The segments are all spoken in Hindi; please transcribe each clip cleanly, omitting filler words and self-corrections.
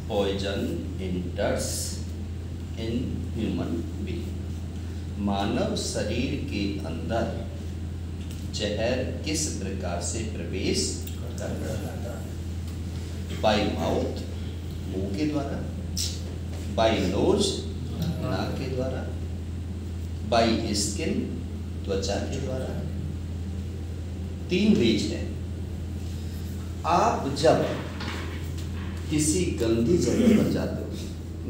poison enters in human being। मानव शरीर के अंदर जहर किस प्रकार से प्रवेश करता है? बाय माउथ, मुंह के द्वारा, बाय नोज, नाक के द्वारा, बाय स्किन, त्वचा के द्वारा। 3 वेज है। आप जब किसी गंदी जगह पर जाते हो,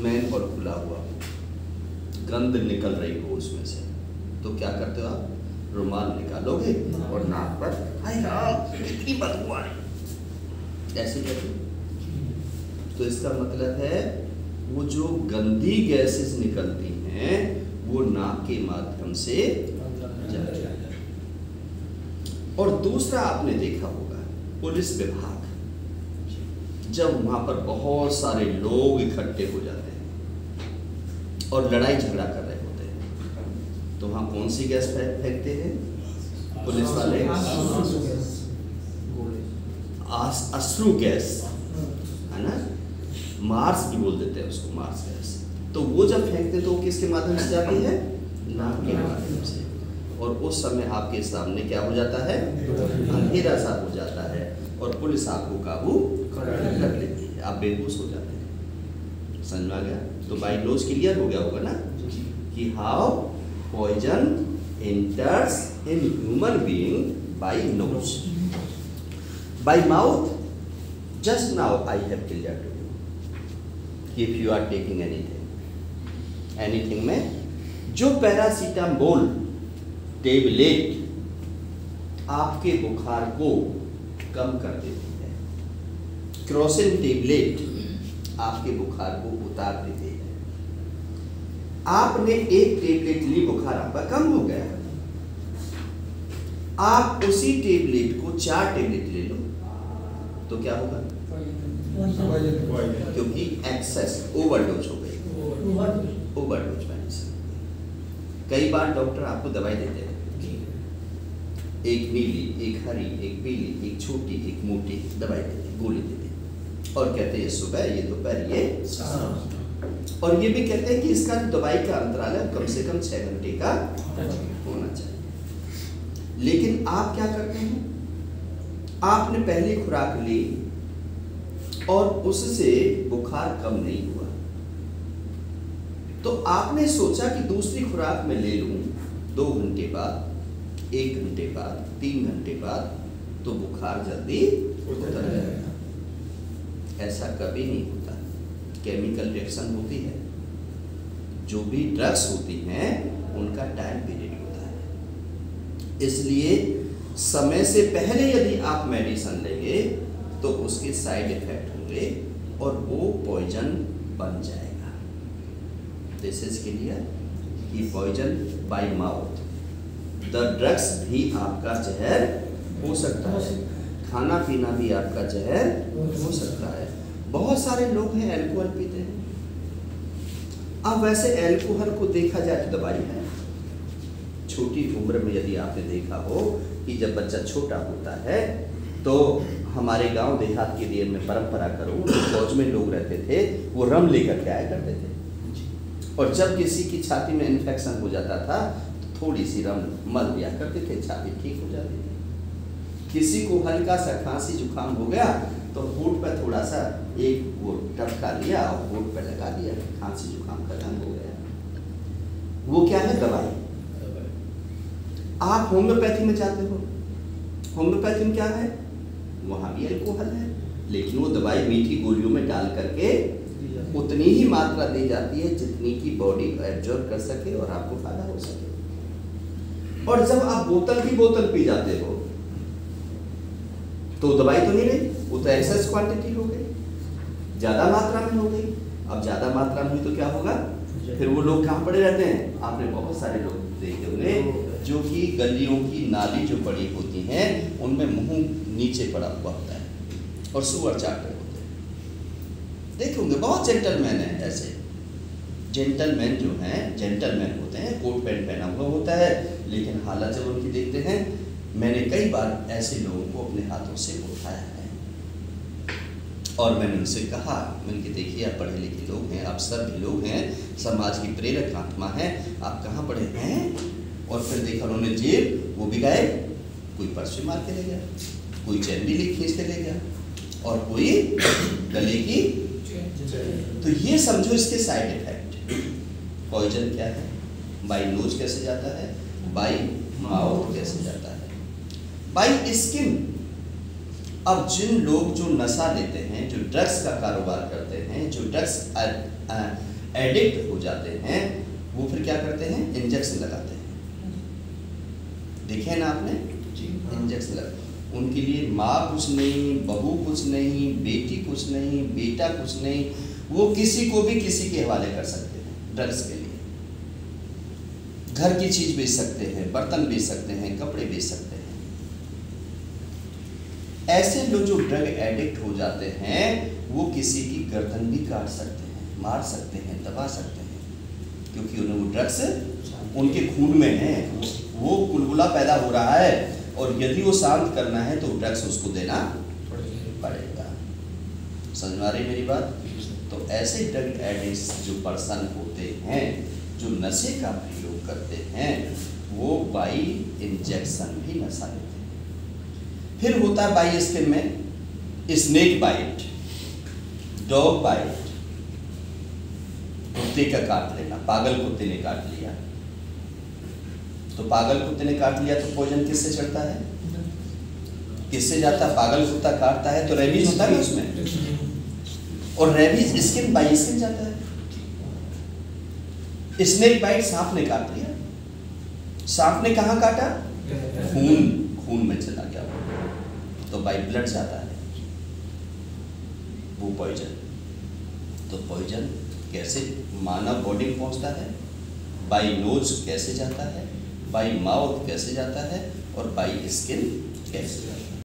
मैन और खुला हुआ गंद निकल रही हो उसमें से, तो क्या करते हो आप? रुमाल निकालोगे और नाक पर, हाय राम कितनी बदबू आ रही, ऐसे कहते हो। तो इसका मतलब है वो जो गंदी गैसेस निकलती हैं वो नाक के माध्यम से जाती है। और दूसरा आपने देखा होगा, पुलिस विभाग जब वहां पर बहुत सारे लोग इकट्ठे हो जाते हैं और लड़ाई झगड़ा कर रहे होते हैं, तो वहां कौन सी गैस फेंकते हैं पुलिस वाले? अश्रु गैस, है ना, मार्स भी बोल देते हैं उसको, मार्स गैस। तो वो जब फेंकते तो वो किसके माध्यम से जाती है? नाक के माध्यम से। और उस समय आपके सामने क्या हो जाता है? अंधेरा सा हो जाता है और पुलिस आपको काबू कर लेती है, आप बेहोश हो जाते हैं। समझ में आ गया? तो बाय नोज क्लियर हो गया होगा ना कि how poison enters in human being by nose. By mouth, just now I have cleared to you, if you are taking anything में जो पैरासीटामोल टेबलेट आपके बुखार को कम कर देती है, क्रोसिन टेबलेट आपके बुखार को उतार देती है। आपने एक टेबलेट ली, बुखार आपका कम हो गया, आप उसी टेबलेट को 4 टेबलेट ले लो तो क्या होगा? क्योंकि एक्सेस, ओवरडोज हो गई, ओवरडोज मेडिसिन। कई बार डॉक्टर आपको दवाई देते हैं, एक नीली, एक हरी, एक पीली, एक छोटी, एक मोटी दवाई देते हैं, गोली देते हैं और कहते हैं सुबह, ये दोपहर, ये। और ये भी कहते हैं कि इसका दवाई का अंतराल है कम से कम 6 घंटे का होना चाहिए। लेकिन आप क्या करते हैं? आपने पहली खुराक ली और उससे बुखार कम नहीं हुआ, तो आपने सोचा कि दूसरी खुराक में ले लूं 2 घंटे बाद, 1 घंटे बाद, 3 घंटे बाद, तो बुखार जल्दी उतर जाएगा। ऐसा कभी नहीं होता। केमिकल रिएक्शन होती है, जो भी ड्रग्स होती हैं उनका टाइम पीरियड होता है। इसलिए समय से पहले यदि आप मेडिसिन लेंगे तो उसके साइड इफेक्ट होंगे और वो पॉइजन बन जाएगा। दिस इज क्लियर कि poison by mouth, the drugs भी आपका जहर हो सकता है, खाना पीना भी आपका जहर हो सकता है। बहुत सारे लोग हैं अल्कोहल पीते हैं। अब वैसे अल्कोहल को देखा जाए तो दवाई है। छोटी उम्र में यदि आपने देखा हो कि जब बच्चा छोटा होता है तो हमारे गांव देहात के लिए मैं परंपरा करूं, जो फौज में लोग रहते थे वो रम लेकर के आया करते थे, और जब किसी की छाती में इन्फेक्शन हो जाता था तो थोड़ी सी रम मल दिया करते थे, छाती ठीक हो जाती थी। किसी को हल्का सा खांसी जुकाम हो गया तो होंठ पर थोड़ा सा एक वो टपका लिया और होंठ पर लगा दिया, खांसी जुकाम खत्म हो गया। वो क्या है? दवाई। आप होम्योपैथी में जाते हो, होम्योपैथी में क्या है? वहां भी अल्कोहल है, लेकिन वो दवाई मीठी गोलियों में डाल करके उतनी ही मात्रा दी जाती है जितनी की बॉडी एब्जॉर्ब कर सके और आपको फायदा हो सके। और जब आप बोतल की बोतल पी जाते हो तो दवाई तो नहीं रही, वो तो एक्सेस क्वांटिटी हो गई, ज्यादा मात्रा में हो गई। अब ज्यादा मात्रा में हुई तो क्या होगा? फिर वो लोग कहाँ पड़े रहते हैं? आपने बहुत सारे लोग देखे होंगे जो कि गलियों की नाली जो पड़ी होती हैं उनमें मुंह नीचे पड़ा हुआ होता है और सुअर चाटे होते हैं। देखे होंगे बहुत जेंटलमैन है, ऐसे जेंटलमैन जो हैं, जेंटलमैन होते हैं, कोट पैंट पहना हुआ होता है, लेकिन हालत जब उनकी देखते हैं, मैंने कई बार ऐसे लोगों को अपने हाथों से उठाया है। और मैंने उनसे कहा, मैंने कि देखिए आप पढ़े लिखे लोग हैं, आप सब भी लोग हैं, समाज की प्रेरक आत्मा है, आप कहाँ पढ़े हैं? और फिर देखा उन्होंने जेब, वो भी गए, कोई पर्स मार के ले गया, कोई चैन भी खींच के ले गया, और कोई गले की। तो ये समझो इसके साइड इफेक्ट। पॉइजन क्या है? बाई नोज कैसे जाता है, बाई माउथ कैसे जाता है, बाई स्किन। अब जिन लोग जो नशा लेते हैं, जो ड्रग्स का कारोबार करते हैं, जो ड्रग्स एडिक्ट हो जाते हैं, वो फिर क्या करते हैं? इंजेक्शन लगाते हैं। देखे ना आपने? इंजेक्शन लगा, उनके लिए माँ कुछ नहीं, बहू कुछ नहीं, बेटी कुछ नहीं, बेटा कुछ नहीं, वो किसी को भी किसी के हवाले कर सकते हैं ड्रग्स के लिए। घर की चीज बेच सकते हैं, बर्तन बेच सकते हैं, कपड़े बेच सकते हैं। ऐसे लोग जो ड्रग एडिक्ट हो जाते हैं, वो किसी की गर्दन भी काट सकते हैं, मार सकते हैं, दबा सकते हैं, क्योंकि उन्हें वो ड्रग्स उनके खून में है, वो बुलबुला पैदा हो रहा है, और यदि वो शांत करना है तो ड्रग्स उसको देना पड़ेगा। समझ आ रही मेरी बात? तो ऐसे ड्रग एडिक्ट्स जो पर्सन होते हैं, जो नशे का प्रयोग करते हैं, वो बाई इंजेक्शन भी नशा लेते हैं। फिर होता है बाई स्किन में स्नेक बाइट, डॉग बाइट, कुत्ते का काट लेना, पागल कुत्ते ने काट लिया, तो पागल कुत्ते ने काट लिया तो पॉइजन किससे चढ़ता है? किससे जाता है? पागल कुत्ता काटता है तो रेबीज होता है उसमें, और रेबीज स्किन बाई स्किन जाता है। स्नेक बाइट, सांप ने काट लिया, सांप ने कहाँ काटा? खून में चला गया, तो बाई ब्लड जाता है वो पॉइजन। तो पॉइजन कैसे मानव बॉडी में पहुंचता है? बाई नोज कैसे जाता है, बाई माउथ कैसे जाता है, और बाई स्किन कैसे जाता है?